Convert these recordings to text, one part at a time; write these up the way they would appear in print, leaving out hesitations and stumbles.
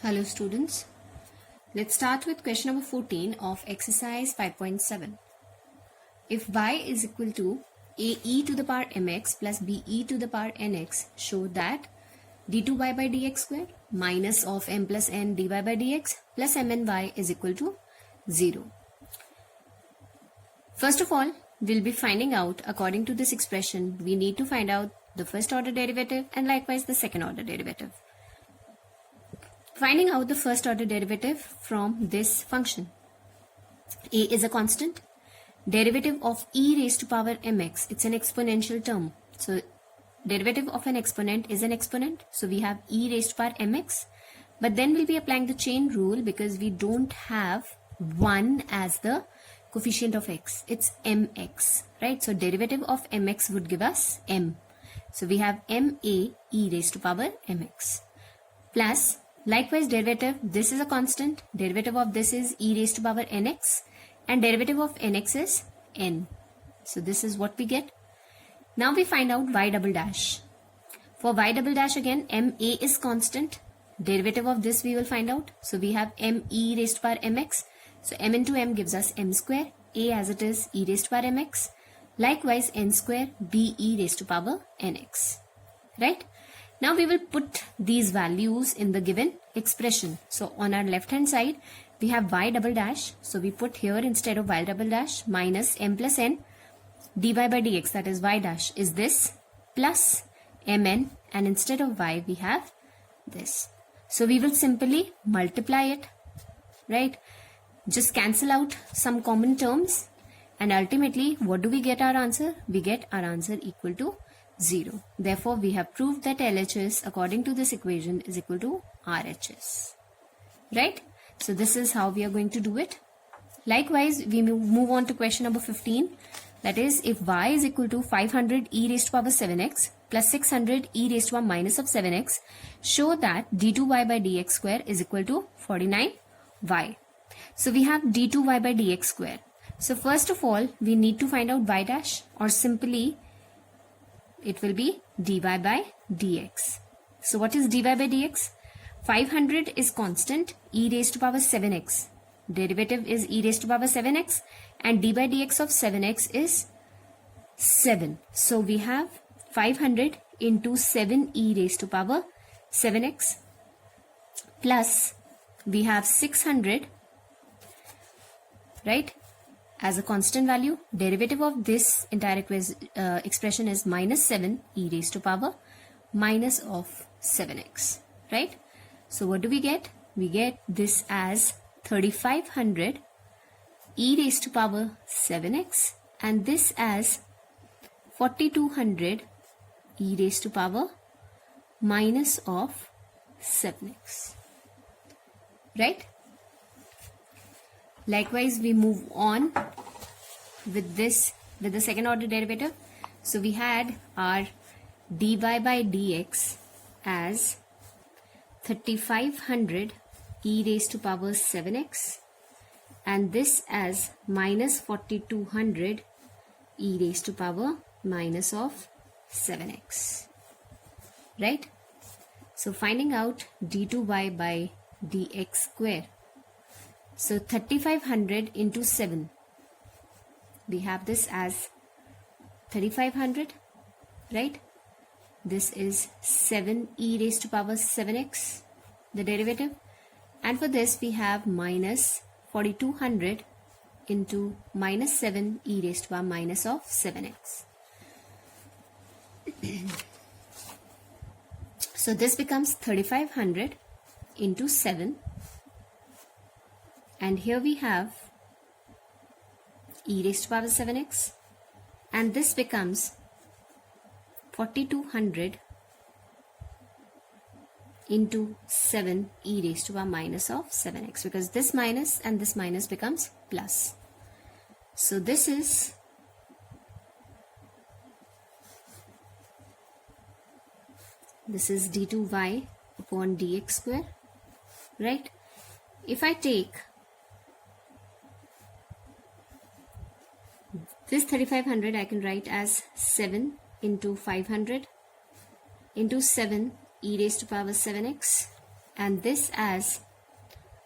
Hello students, let's start with question number 14 of exercise 5.7. If y is equal to ae to the power mx plus be to the power nx, show that d2y by dx square minus of m plus n dy by dx plus mny is equal to 0. First of all, we'll be finding out, according to this expression, we need to find out the first order derivative and likewise the second order derivative. Finding out the first order derivative from this function. A is a constant. Derivative of e raised to power mx, it's an exponential term. So derivative of an exponent is an exponent. So we have e raised to power mx. But then we'll be applying the chain rule because we don't have 1 as the coefficient of x. It's mx, right? So derivative of mx would give us m. So we have ma e raised to power mx plus likewise derivative, this is a constant, derivative of this is e raised to power nx and derivative of nx is n. So this is what we get. Now we find out y double dash. For y double dash again, ma is constant, derivative of this we will find out. So we have me raised to power mx. So m into m gives us m square, a as it is e raised to power mx. Likewise n square be raised to power nx. Right? Now we will put these values in the given expression. So on our left hand side, we have y double dash. So we put here instead of y double dash minus m plus n dy by dx, that is y dash is this plus mn, and instead of y we have this. So we will simply multiply it, right? Just cancel out some common terms and ultimately what do we get our answer? We get our answer equal to 0. Therefore, we have proved that LHS according to this equation is equal to RHS. Right? So this is how we are going to do it. Likewise, we move on to question number 15. That is, if y is equal to 500 e raised to power 7x plus 600 e raised to power minus of 7x, show that d2y by dx square is equal to 49y. So we have d2y by dx square. So first of all, we need to find out y dash, or simply it will be dy by dx. So what is dy by dx? 500 is constant, e raised to power 7x. Derivative is e raised to power 7x and d by dx of 7x is 7. So we have 500 into 7 e raised to power 7x plus we have 600, right? As a constant value, derivative of this entire expression is minus 7 e raised to power minus of 7x, right? So what do we get? We get this as 3500 e raised to power 7x and this as 4200 e raised to power minus of 7x, right? Likewise, we move on with the second order derivative. So we had our dy by dx as 3500 e raised to power 7x and this as minus 4200 e raised to power minus of 7x, right? So finding out d2y by dx square. So 3500 into 7, we have this as 3500, right? This is 7 e raised to power 7x, the derivative. And for this we have minus 4200 into minus 7 e raised to power minus of 7x. So this becomes 3500 into 7. And here we have e raised to power 7x and this becomes 4200 into 7 e raised to power minus of 7x, because this minus and this minus becomes plus. So this is d2y upon dx square, right? If I take this 3500, I can write as 7 into 500 into 7 e raised to power 7x and this as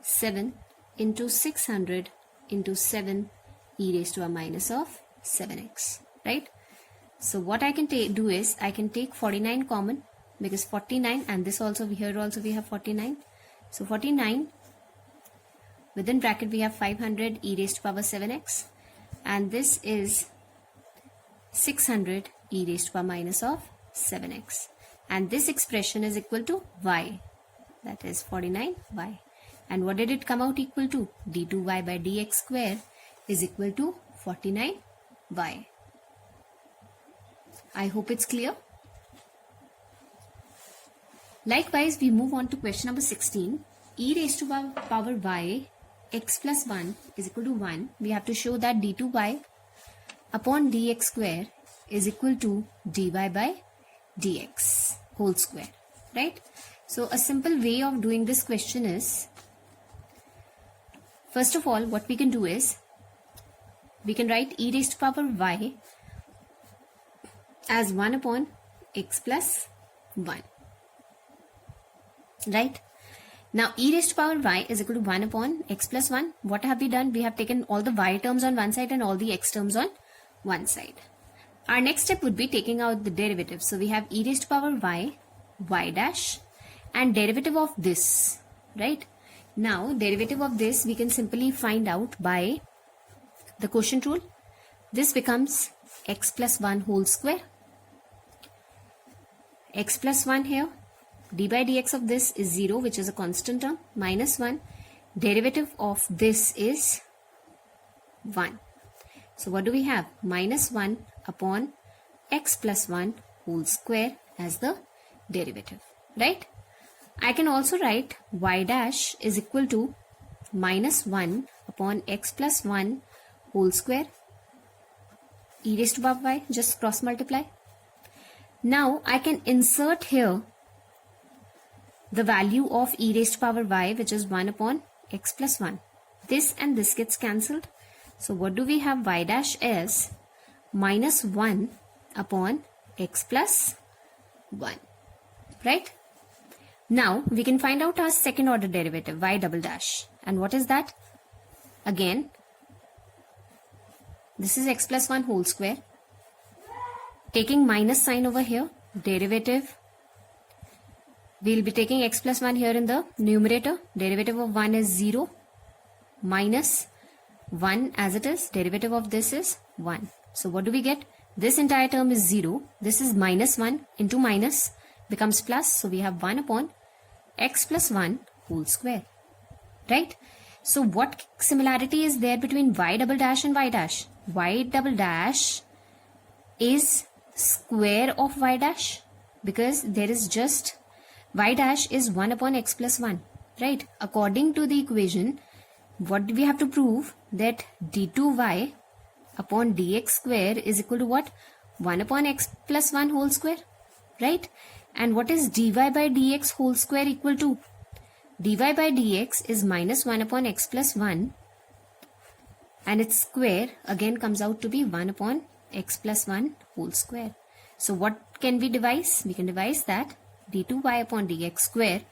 7 into 600 into 7 e raised to the minus of 7x, right? So what I can do is I can take 49 common, because 49, and this also, here also we have 49. So 49, within bracket we have 500 e raised to power 7x, and this is 600 e raised to power minus of 7x, and this expression is equal to y, that is 49y. And what did it come out equal to? d2y by dx square is equal to 49y. I hope it's clear. Likewise, we move on to question number 16. E raised to power y x plus 1 is equal to 1. We have to show that d2y upon dx square is equal to dy by dx whole square, right? So a simple way of doing this question is, first of all, what we can do is, we can write e raised to power y as 1 upon x plus 1, right? Now e raised to power y is equal to 1 upon x plus 1. What have we done? We have taken all the y terms on one side and all the x terms on one side. Our next step would be taking out the derivative. So we have e raised to power y, y dash, and derivative of this, right? Now derivative of this we can simply find out by the quotient rule. This becomes x plus 1 whole square. X plus 1 here, d by dx of this is 0, which is a constant term, minus 1. Derivative of this is 1. So what do we have? Minus 1 upon x plus 1 whole square as the derivative, right? I can also write y dash is equal to minus 1 upon x plus 1 whole square e raised to power y, just cross multiply. Now I can insert here the value of e raised to power y, which is 1 upon x plus 1. This and this gets cancelled. So what do we have? Y dash is minus 1 upon x plus 1, right? Now we can find out our second order derivative, y double dash. And what is that? Again, this is x plus 1 whole square. Taking minus sign over here, derivative, we'll be taking x plus 1 here in the numerator. Derivative of 1 is 0, minus 1 as it is. Derivative of this is 1. So what do we get? This entire term is 0. This is minus 1 into minus becomes plus. So we have 1 upon x plus 1 whole square, right? So what similarity is there between y double dash and y dash? Y double dash is square of y dash, because there is just y dash is 1 upon x plus 1, right? According to the equation, what do we have to prove? That d2y upon dx square is equal to what? 1 upon x plus 1 whole square, right? And what is dy by dx whole square equal to? Dy by dx is minus 1 upon x plus 1, and its square again comes out to be 1 upon x plus 1 whole square. So what can we devise? We can devise that d2y upon dx square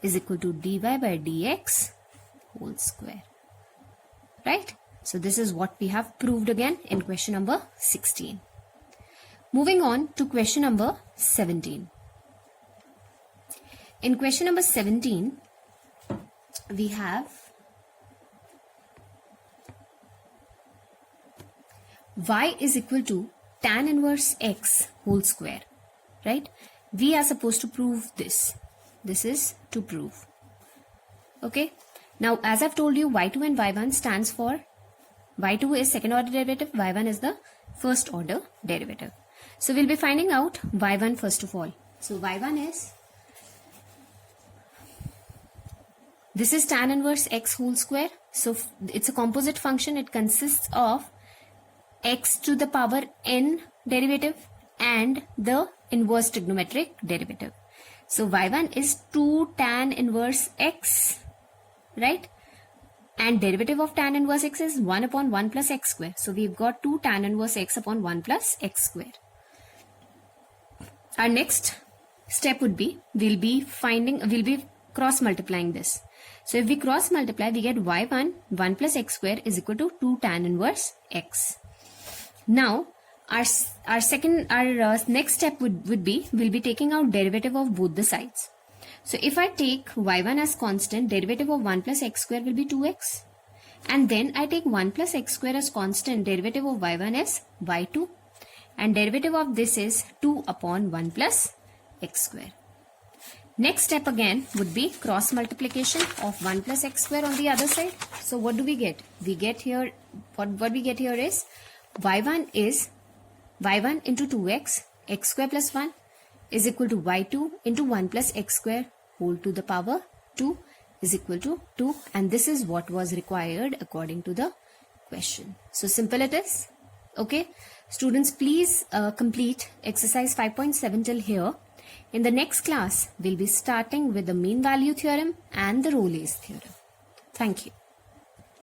is equal to dy by dx whole square, right? So this is what we have proved again in question number 16. Moving on to question number 17. In question number 17, we have y is equal to tan inverse x whole square, right? We are supposed to prove this. This is to prove. Okay. Now, as I've told you, y2 and y1 stands for, y2 is second order derivative, y1 is the first order derivative. So we'll be finding out y1 first of all. So y1 is, this is tan inverse x whole square. So it's a composite function. It consists of x to the power n derivative and the inverse trigonometric derivative. So y1 is 2 tan inverse x, right? And derivative of tan inverse x is 1 upon 1 plus x square. So we've got 2 tan inverse x upon 1 plus x square. Our next step would be, we'll be cross multiplying this. So if we cross multiply, we get y1, 1 plus x square is equal to 2 tan inverse x. Now, our next step would be, we'll be taking out derivative of both the sides. So if I take y1 as constant, derivative of 1 plus x square will be 2x. And then I take 1 plus x square as constant, derivative of y1 is y2. And derivative of this is 2 upon 1 plus x square. Next step again would be cross multiplication of 1 plus x square on the other side. So what do we get? We get here, what we get here is y1 into 2x, x square plus 1 is equal to y2 into 1 plus x square whole to the power 2 is equal to 2, and this is what was required according to the question. So simple it is. Okay, students, please complete exercise 5.7 till here. In the next class, we'll be starting with the mean value theorem and the Rolle's theorem. Thank you.